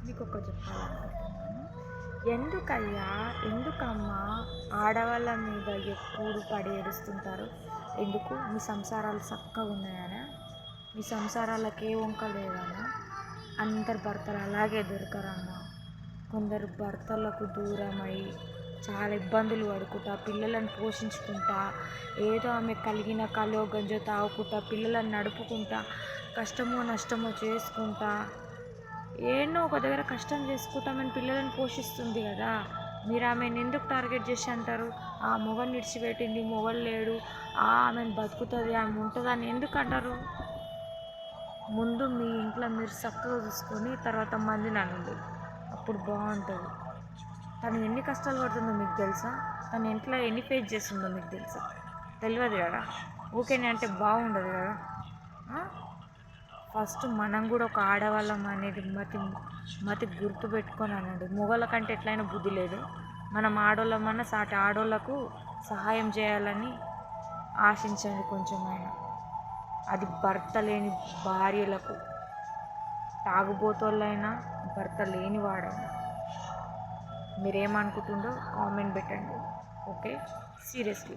మీకు ఒకటి చెప్పాలనుకుంటున్నాను. ఎందుకయ్యా, ఎందుకమ్మా ఆడవాళ్ళ మీద ఎప్పుడు పడి ఏడుస్తుంటారు? ఎందుకు? మీ సంసారాలు చక్కగా ఉన్నాయనా? మీ సంసారాలకు ఏ వంక లేదనా? అందరు భర్తలు అలాగే దొరకరమ్మా. కొందరు భర్తలకు దూరమై చాలా ఇబ్బందులు పడుకుంటా, పిల్లలను పోషించుకుంటా, ఏదో ఆమె కలిగిన కలో గంజో తాగుకుంటా, పిల్లలను నడుపుకుంటా, కష్టమో నష్టమో చేసుకుంటా, ఏన్నో ఒక దగ్గర కష్టం చేసుకుంటామని పిల్లలను పోషిస్తుంది కదా. మీరు ఆమెను ఎందుకు టార్గెట్ చేసి అంటారు? ఆ మొగని విడిచిపెట్టింది, మొగలు లేడు, ఆమెను బతుకుతుంది, ఆమె ఉంటుంది అని ఎందుకు అంటారు? ముందు మీ ఇంట్లో మీరు చక్కగా చూసుకొని తర్వాత మందిని అనండి, అప్పుడు బాగుంటుంది. తను ఎన్ని కష్టాలు పడుతుందో మీకు తెలుసా? తను ఇంట్లో ఎన్ని ఫేస్ చేస్తుందో మీకు తెలుసా? తెలియదు కదా. ఓకేనే అంటే బాగుండదు కదా. ఫస్ట్ మనం కూడా ఒక ఆడవాళ్ళం అనేది మతి గుర్తు పెట్టుకొని అనండి. మొగల కంటే ఎట్లయినా బుద్ధి లేదు, మనం ఆడోళ్ళమన్నా సాటి ఆడోళ్ళకు సహాయం చేయాలని ఆశించండి కొంచెమైనా. అది భర్త లేని భార్యలకు, తాగుబోతోళ్ళైనా భర్త లేనివాడైనా. మీరేమనుకుంటుండో కామెంట్ పెట్టండి. Okay, seriously.